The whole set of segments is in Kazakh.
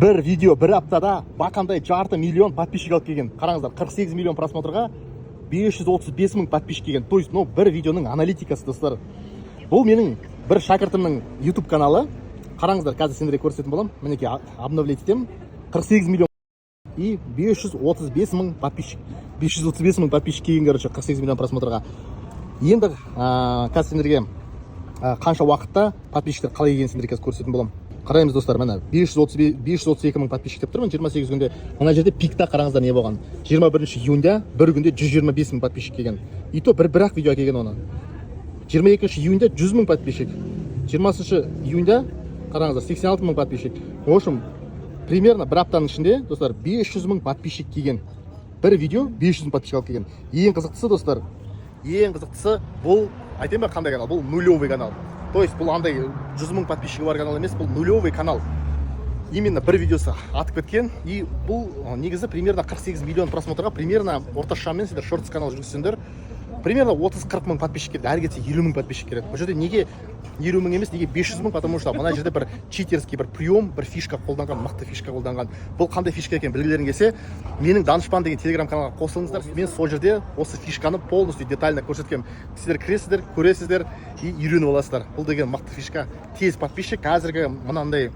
бір видео бір аптада бақандай жарты миллион подписчик алып келген. Қараңыздар, 48 миллион просмотрға 535 мың подписчик келген. То есть, бір видеоның аналитикасы, достар. Бұл менің бір шәкіртімнің YouTube каналы. Қараңыздар, қазір сендерге көрсететін болам. Мінекей обновлять етемін. 48 миллион и 535 мың подписчик. 535 мың подписчик келген, короче, 48 миллион просмотрға. Енді қазір сендерге қанша уақытта подписчиктер қалай келгенін сендерге қазір көрсететін болам. Қараймыз, достар, міне 532 мың подписчик деп тұрмын. 28 күнде мына жерде пикта қараңыздар не болған. 21 июньда бір күнде 125 мың подписчик келген. И то бір-ақ видео келген оны. 22 июньда 100 мың подписчик. 20 июньда қараңыздар 86 мың подписчик. В общем, примерно бір аптаның ішінде, достар, 500 мың подписчик келген. Бір видео 500 мың подписчик алып келген. Ең қызықтысы, достар, ең қызықтысы бұл, айтайын ба қандай канал? Бұл нулевый канал. То есть бұл андай 100 мың подписчигі бар канал емес, бұл нулевый канал. Именно бір видеосы атып кеткен. И бұл негізі примерно 48 миллион просмотрға, примерно орташамен сендер шортс канал жүргізсеңдер, примерно 30-40 мың подписчик келеді. Әрі кетсе 50 мың подписчик келеді. Бұл жерде неге 50 мың емес, неге 500 мың? Потому что мына жерде бір читерский бір прием, бір фишка қолданған, мықты фишка қолданған. Бұл қандай фишка екен білгілерің келсе, менің Данышпан деген телеграм каналға қосылыңыздар. Мен сол жерде осы фишканы полностью детально көрсеткем. Сіздер кіресіздер, көресіздер и үйреніп аласыздар. Бұл деген мықты фишка. Тез подписчик, қазіргі мынандай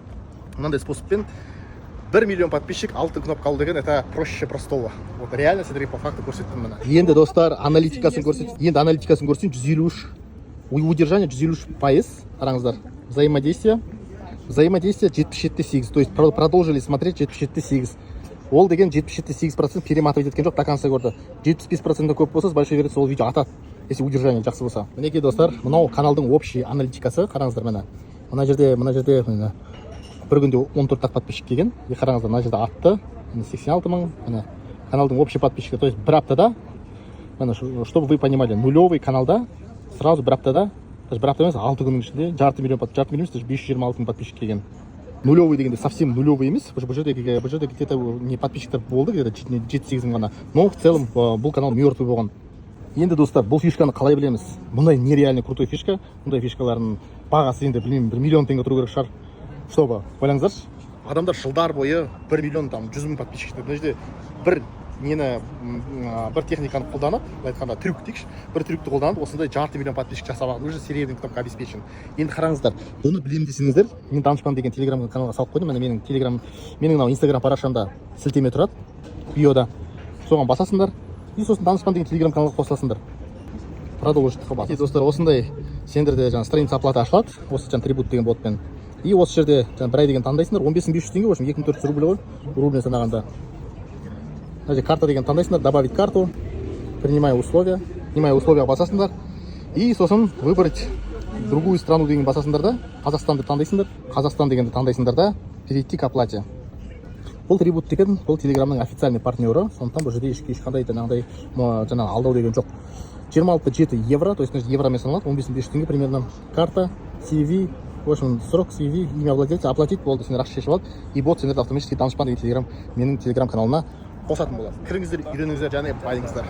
способпен 1 миллион подписчик, 6 кнопка алу деген, это проще простого. Вот реально сіздерге по факту көрсеттім мына. Енді, достар, аналитикасын көрсетейін. Енді аналитикасын көрсетейін. 153 удержание 153%. Қараңыздар. Взаимодействие 77,8. То есть продолжили смотреть 77,8. Ол деген 77,8% перематывать еткен жоқ, до конца көрді. 75% көп болса, с большой вероятностью ол видео атады. Если удержание жақсы болса. Мінекей, достар, мынау каналдың общий аналитикасы. Қараңыздар, мына жерде бір күнде 14 подписчик келген. И қараңыздар, мына жерде атты. 86 мың. Каналдың общий подписчики. То есть бір аптада, чтобы вы понимали, нулевый каналда сразу бір аптада, даже бір апта емес, 6 күннің ішінде жарты миллион 526 мың подписчик келген. Нулевый дегенде совсем нулевый емес. Бұл жерде где-то не подписчиктер болды, где-то 7-8 мың ғана. Но в целом бұл канал мертвый болған. Енді, достар, бұл фишканы қалай білеміз? Бұндай нереально крутой фишка. Бұндай фишкалардың бағасы енді білмеймін, 1 миллион теңге тұру керек шығар. Чтобы, ойлаңыздаршы, адамдар жылдар бойы 1 миллион 100 мың подписчик. Бұл жерде бір техниканы қолданып, айтқанда трюк дейікші, бір трюкті қолданып, осындай жарты миллион подписчик жасап алған. Уже серебряный кнопка обеспечен. Енді қараңыздар, бұны білемін десеңіздер, мен Данышпан деген телеграм каналға салып қойдым. Менің инстаграм парақшамда сілтеме тұрады, биода. Соған басасыңдар, и сосын Данышпан деген телеграм каналға қосыласыңдар. Продолжить қылып. Достар, осындай сендерде страница оплаты ашылады, осы трибут деген ботпен. И осы жерде бір ай деген таңдайсыңдар, 15.500 теңге, в общем 2400 рубль ғой, рубльмен санағанда. Карта деген таңдайсыңдар, добавить карту, принимая условия басасыңдар. И сосын выбрать другую страну деген басасыңдар да, Қазақстанды таңдайсыңдар, Қазақстан дегенді таңдайсыңдар да, перейти к оплате. Бұл трибут деген, бұл телеграмның официальный партнері, сондықтан бұл жерде ешқандай алдау деген жоқ. 26,7 евро, то есть евромен саналады, 15.500 теңге примерно. Карта, CV, в общем, срок CV, имя владельца, оплатить болды, сендер ақша шешіп алады. И бот сендерді автоматически Данышпан деген менің телеграм каналына қосатын болады. Кіріңіздер, үйреніңіздер және байлыңыздар.